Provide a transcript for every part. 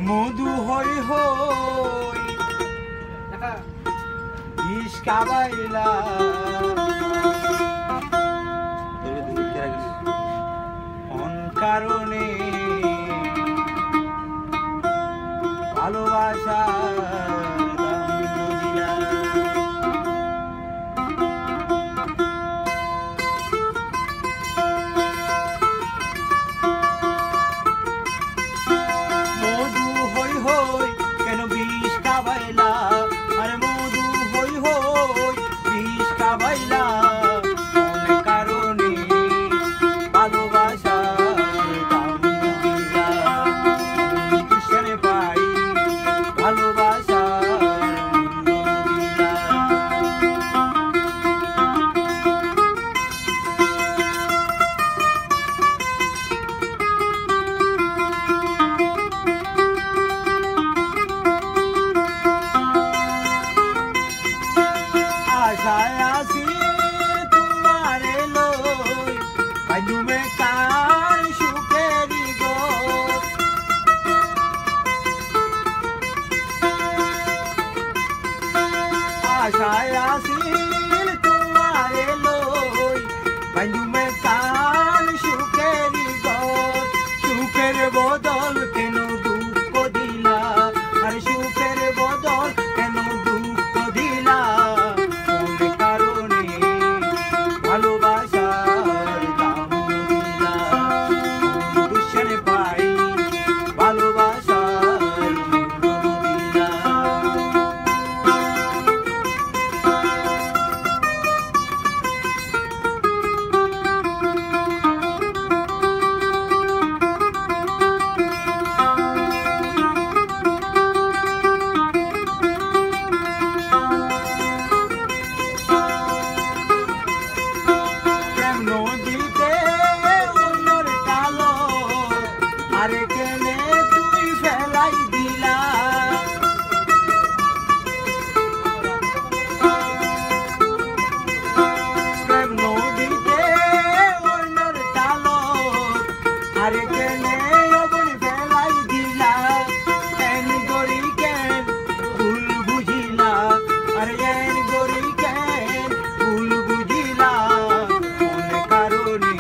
মধু হই হই বিষ খাবাইলা কোন কারণে ভালোবাসা আশায় আসিল তোমারে লই বান্ধুমে কান সুখেরি ঘর সুখের বদল কেন দুঃখ দিলা আর সুখের বদল কেন দুঃখ দিলা কোন কারণে ভালোবাসার দাম দিলা দুঃখে পাই ভালোবাসা আরে কেনে তুই ফেলাই দিলা প্রেম নদীতে অন্যর তালত আরে কেনে অবনি ফেলাই দিলা কেন গরি কেন ভুল বুঝিলা আরে কেন গরি কেন ভুল বুঝিলা কোন কারণে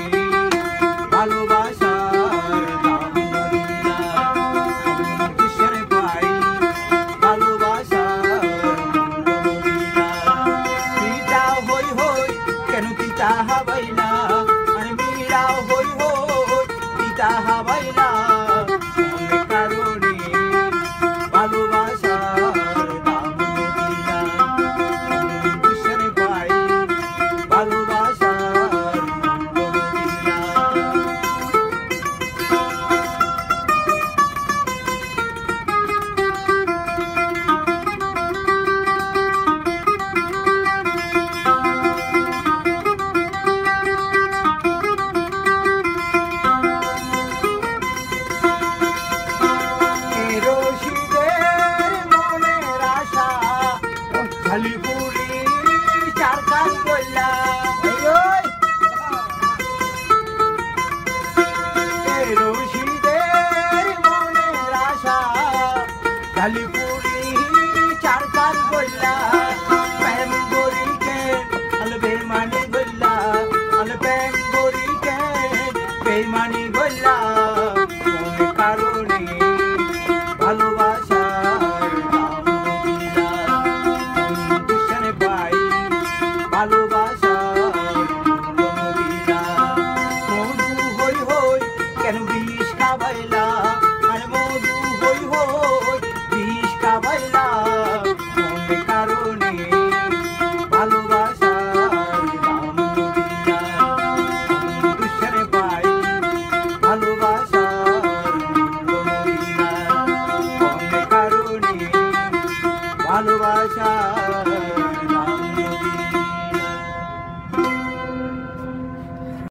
ভালোবাসা হাবাইলা আর মীরা হই হই পিতা হাবাইলা কোন কারণে ভালোবাসার দাম দিলা দুঃখের পাই ভালোবাসার দিলা খালিপুরি চারকাল কইলা রশিদের মনের আশা খালিপুরি চারকাল কইলা